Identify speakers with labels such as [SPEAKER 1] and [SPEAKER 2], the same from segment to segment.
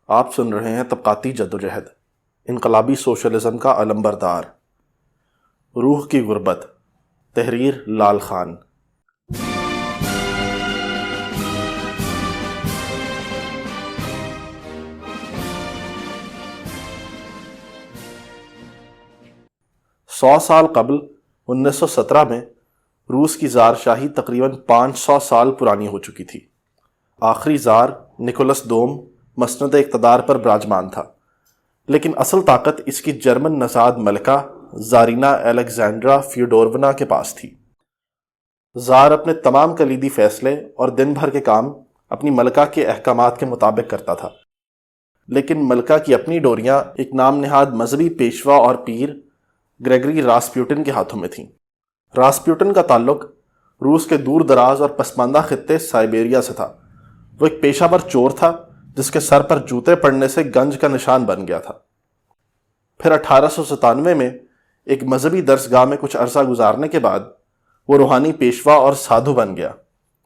[SPEAKER 1] آپ سن رہے ہیں طبقاتی جدوجہد، انقلابی سوشلزم کا علمبردار، روح کی غربت، تحریر لال خان۔ سو سال قبل 1917 میں روس کی زار شاہی تقریباً 500 سال پرانی ہو چکی تھی۔ آخری زار نکولس دوم مسند اقتدار پر براجمان تھا، لیکن اصل طاقت اس کی جرمن نژاد ملکہ زارینا الیگزینڈرا فیوڈورونا کے پاس تھی۔ زار اپنے تمام کلیدی فیصلے اور دن بھر کے کام اپنی ملکہ کے احکامات کے مطابق کرتا تھا، لیکن ملکہ کی اپنی ڈوریاں ایک نام نہاد مذہبی پیشوا اور پیر گریگری راسپیوٹن کے ہاتھوں میں تھیں۔ راسپیوٹن کا تعلق روس کے دور دراز اور پسماندہ خطے سائبیریا سے تھا۔ وہ ایک پیشہ ور چور تھا جس کے سر پر جوتے پڑنے سے گنج کا نشان بن گیا تھا۔ پھر 1897 میں ایک مذہبی درسگاہ میں کچھ عرصہ گزارنے کے بعد وہ روحانی پیشوا اور سادھو بن گیا۔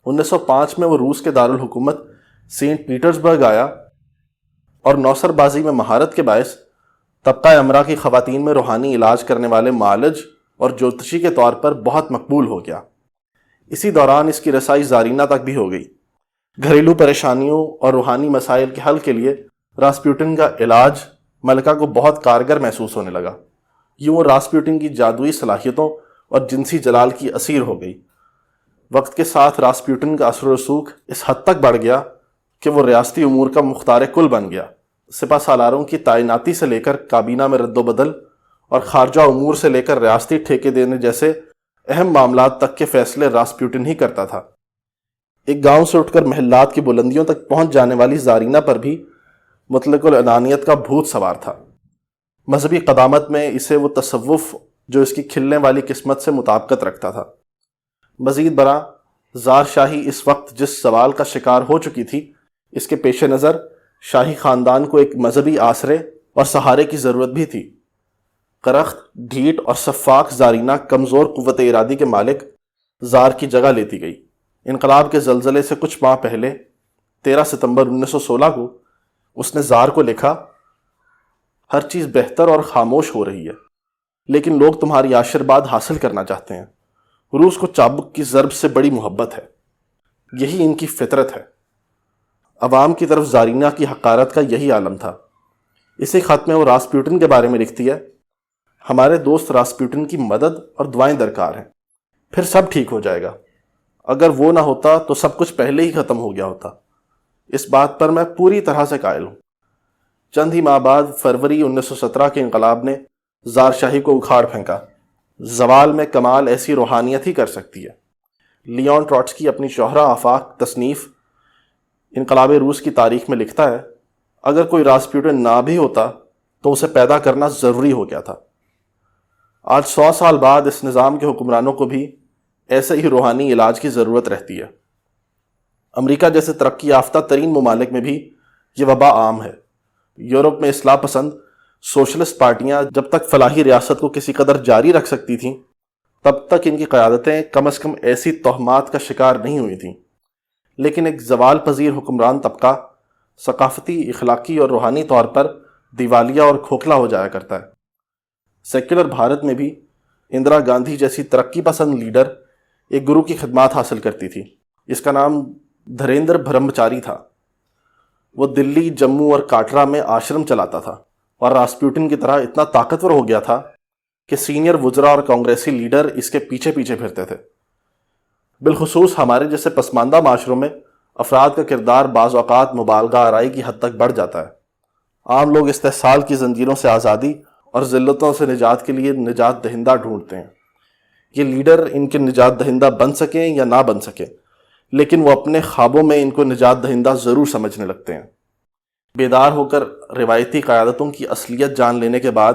[SPEAKER 1] 1905 میں وہ روس کے دارالحکومت سینٹ پیٹرزبرگ آیا اور نوسر بازی میں مہارت کے باعث طبقہ امرا کی خواتین میں روحانی علاج کرنے والے معالج اور جوتشی کے طور پر بہت مقبول ہو گیا۔ اسی دوران اس کی رسائی زارینا تک بھی ہو گئی۔ گھریلو پریشانیوں اور روحانی مسائل کے حل کے لیے راسپیوٹن کا علاج ملکہ کو بہت کارگر محسوس ہونے لگا۔ یوں وہ راسپیوٹن کی جادوئی صلاحیتوں اور جنسی جلال کی اسیر ہو گئی۔ وقت کے ساتھ راسپیوٹن کا اثر و رسوخ اس حد تک بڑھ گیا کہ وہ ریاستی امور کا مختار کل بن گیا۔ سپہ سالاروں کی تعیناتی سے لے کر کابینہ میں رد و بدل اور خارجہ امور سے لے کر ریاستی ٹھیکے دینے جیسے اہم معاملات تک کے فیصلے راسپیوٹن ہی کرتا تھا۔ ایک گاؤں سے اٹھ کر محلات کی بلندیوں تک پہنچ جانے والی زارینا پر بھی مطلق العنانیت کا بھوت سوار تھا۔ مذہبی قدامت میں اسے وہ تصوف جو اس کی کھلنے والی قسمت سے مطابقت رکھتا تھا۔ مزید برآں زار شاہی اس وقت جس سوال کا شکار ہو چکی تھی، اس کے پیش نظر شاہی خاندان کو ایک مذہبی آسرے اور سہارے کی ضرورت بھی تھی۔ کرخت، ڈھیٹ اور شفاق زارینا کمزور قوت ارادی کے مالک زار کی جگہ لیتی گئی۔ انقلاب کے زلزلے سے کچھ ماہ پہلے 13 ستمبر 1916 کو اس نے زار کو لکھا، ہر چیز بہتر اور خاموش ہو رہی ہے، لیکن لوگ تمہاری آشیرواد حاصل کرنا چاہتے ہیں۔ روس کو چابک کی ضرب سے بڑی محبت ہے، یہی ان کی فطرت ہے۔ عوام کی طرف زارینا کی حقارت کا یہی عالم تھا۔ اسی خط میں وہ راسپیوٹن کے بارے میں لکھتی ہے، ہمارے دوست راسپیوٹن کی مدد اور دعائیں درکار ہیں، پھر سب ٹھیک ہو جائے گا۔ اگر وہ نہ ہوتا تو سب کچھ پہلے ہی ختم ہو گیا ہوتا۔ اس بات پر میں پوری طرح سے قائل ہوں۔ چند ہی ماہ بعد فروری 1917 کے انقلاب نے زار شاہی کو اکھاڑ پھینکا۔ زوال میں کمال ایسی روحانیت ہی کر سکتی ہے۔ لیون ٹروٹسکی اپنی شہرہ آفاق تصنیف انقلاب روس کی تاریخ میں لکھتا ہے، اگر کوئی راسپیوٹن نہ بھی ہوتا تو اسے پیدا کرنا ضروری ہو گیا تھا۔ آج 100 سال بعد اس نظام کے حکمرانوں کو بھی ایسے ہی روحانی علاج کی ضرورت رہتی ہے۔ امریکہ جیسے ترقی یافتہ ترین ممالک میں بھی یہ وبا عام ہے۔ یورپ میں اصلاح پسند سوشلسٹ پارٹیاں جب تک فلاحی ریاست کو کسی قدر جاری رکھ سکتی تھیں، تب تک ان کی قیادتیں کم از کم ایسی توہمات کا شکار نہیں ہوئی تھیں۔ لیکن ایک زوال پذیر حکمران طبقہ ثقافتی، اخلاقی اور روحانی طور پر دیوالیہ اور کھوکھلا ہو جایا کرتا ہے۔ سیکولر بھارت میں بھی اندرا گاندھی جیسی ترقی پسند لیڈر ایک گرو کی خدمات حاصل کرتی تھی۔ اس کا نام دھریندر برہمچاری تھا۔ وہ دلی، جموں اور کاٹرا میں آشرم چلاتا تھا اور راسپیوٹن کی طرح اتنا طاقتور ہو گیا تھا کہ سینئر وزراء اور کانگریسی لیڈر اس کے پیچھے پیچھے پھرتے تھے۔ بالخصوص ہمارے جیسے پسماندہ معاشروں میں افراد کا کردار بعض اوقات مبالغہ آرائی کی حد تک بڑھ جاتا ہے۔ عام لوگ استحصال کی زنجیروں سے آزادی اور ذلتوں سے نجات کے لیے نجات دہندہ ڈھونڈتے ہیں۔ یہ لیڈر ان کے نجات دہندہ بن سکیں یا نہ بن سکیں، لیکن وہ اپنے خوابوں میں ان کو نجات دہندہ ضرور سمجھنے لگتے ہیں۔ بیدار ہو کر روایتی قیادتوں کی اصلیت جان لینے کے بعد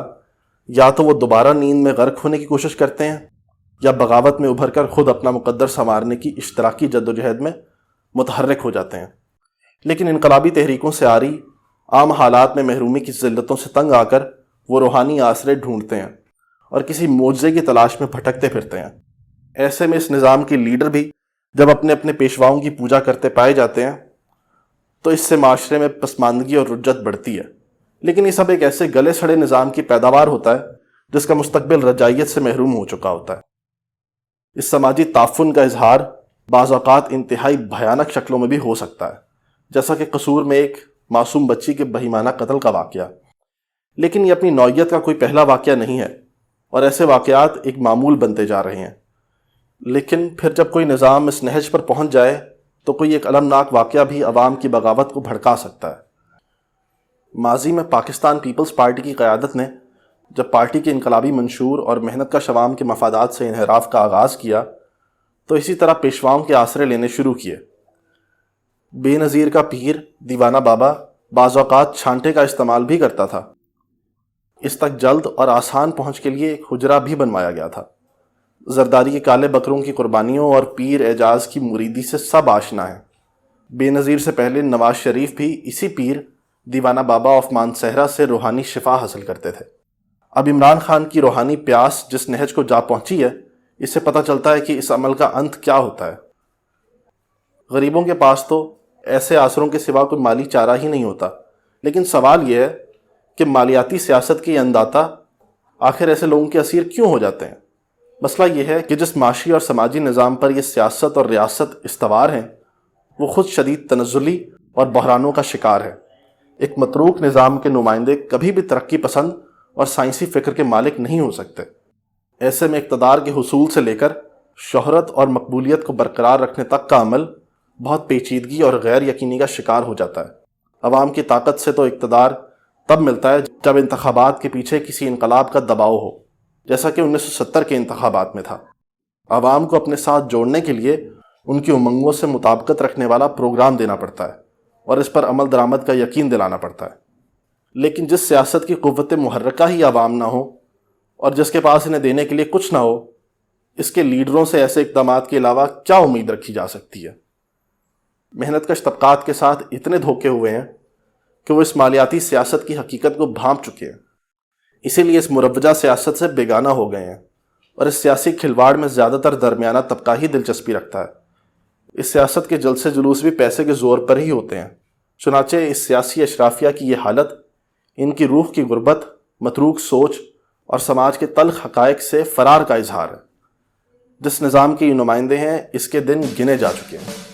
[SPEAKER 1] یا تو وہ دوبارہ نیند میں غرق ہونے کی کوشش کرتے ہیں یا بغاوت میں ابھر کر خود اپنا مقدر سنوارنے کی اشتراکی جدوجہد میں متحرک ہو جاتے ہیں۔ لیکن انقلابی تحریکوں سے آری عام حالات میں محرومی کی ذلتوں سے تنگ آ کر وہ روحانی آسرے ڈھونڈتے ہیں اور کسی معجزے کی تلاش میں بھٹکتے پھرتے ہیں۔ ایسے میں اس نظام کے لیڈر بھی جب اپنے اپنے پیشواؤں کی پوجا کرتے پائے جاتے ہیں تو اس سے معاشرے میں پسماندگی اور رجت بڑھتی ہے، لیکن یہ سب ایک ایسے گلے سڑے نظام کی پیداوار ہوتا ہے جس کا مستقبل رجائیت سے محروم ہو چکا ہوتا ہے۔ اس سماجی تعفن کا اظہار بعض اوقات انتہائی بھیانک شکلوں میں بھی ہو سکتا ہے، جیسا کہ قصور میں ایک معصوم بچی کے بہیمانہ قتل کا واقعہ، لیکن یہ اپنی نوعیت کا کوئی پہلا واقعہ نہیں ہے، اور ایسے واقعات ایک معمول بنتے جا رہے ہیں۔ لیکن پھر جب کوئی نظام اس نہج پر پہنچ جائے تو کوئی ایک المناک واقعہ بھی عوام کی بغاوت کو بھڑکا سکتا ہے۔ ماضی میں پاکستان پیپلز پارٹی کی قیادت نے جب پارٹی کے انقلابی منشور اور محنت کش عوام کے مفادات سے انحراف کا آغاز کیا تو اسی طرح پیشواؤں کے آسرے لینے شروع کیے۔ بے نظیر کا پیر دیوانہ بابا بعض اوقات چھانٹے کا استعمال بھی کرتا تھا۔ اس تک جلد اور آسان پہنچ کے لیے ایک حجرہ بھی بنوایا گیا تھا۔ زرداری کے کالے بکروں کی قربانیوں اور پیر اعجاز کی مریدی سے سب آشنا ہیں۔ بے نظیر سے پہلے نواز شریف بھی اسی پیر دیوانہ بابا آف مانسہرہ سے روحانی شفا حاصل کرتے تھے۔ اب عمران خان کی روحانی پیاس جس نہج کو جا پہنچی ہے، اس سے پتہ چلتا ہے کہ اس عمل کا انت کیا ہوتا ہے۔ غریبوں کے پاس تو ایسے آسروں کے سوا کوئی مالی چارہ ہی نہیں ہوتا، لیکن سوال یہ ہے کہ مالیاتی سیاست کے یہ انداتا آخر ایسے لوگوں کے اسیر کیوں ہو جاتے ہیں؟ مسئلہ یہ ہے کہ جس معاشی اور سماجی نظام پر یہ سیاست اور ریاست استوار ہیں وہ خود شدید تنزلی اور بحرانوں کا شکار ہے۔ ایک متروک نظام کے نمائندے کبھی بھی ترقی پسند اور سائنسی فکر کے مالک نہیں ہو سکتے۔ ایسے میں اقتدار کے حصول سے لے کر شہرت اور مقبولیت کو برقرار رکھنے تک کا عمل بہت پیچیدگی اور غیر یقینی کا شکار ہو جاتا ہے۔ عوام کی طاقت سے تو اقتدار تب ملتا ہے جب انتخابات کے پیچھے کسی انقلاب کا دباؤ ہو، جیسا کہ 1970 کے انتخابات میں تھا۔ عوام کو اپنے ساتھ جوڑنے کے لیے ان کی امنگوں سے مطابقت رکھنے والا پروگرام دینا پڑتا ہے اور اس پر عمل درآمد کا یقین دلانا پڑتا ہے۔ لیکن جس سیاست کی قوت محرکہ ہی عوام نہ ہو اور جس کے پاس انہیں دینے کے لیے کچھ نہ ہو، اس کے لیڈروں سے ایسے اقدامات کے علاوہ کیا امید رکھی جا سکتی ہے؟ محنت کش طبقات کے ساتھ اتنے دھوکے ہوئے ہیں کہ وہ اس مالیاتی سیاست کی حقیقت کو بھانپ چکے ہیں، اسی لیے اس مروجہ سیاست سے بیگانہ ہو گئے ہیں، اور اس سیاسی کھلواڑ میں زیادہ تر درمیانہ طبقہ ہی دلچسپی رکھتا ہے۔ اس سیاست کے جلسے جلوس بھی پیسے کے زور پر ہی ہوتے ہیں۔ چنانچہ اس سیاسی اشرافیہ کی یہ حالت ان کی روح کی غربت، متروک سوچ اور سماج کے تلخ حقائق سے فرار کا اظہار ہے۔ جس نظام کے یہ نمائندے ہیں، اس کے دن گنے جا چکے ہیں۔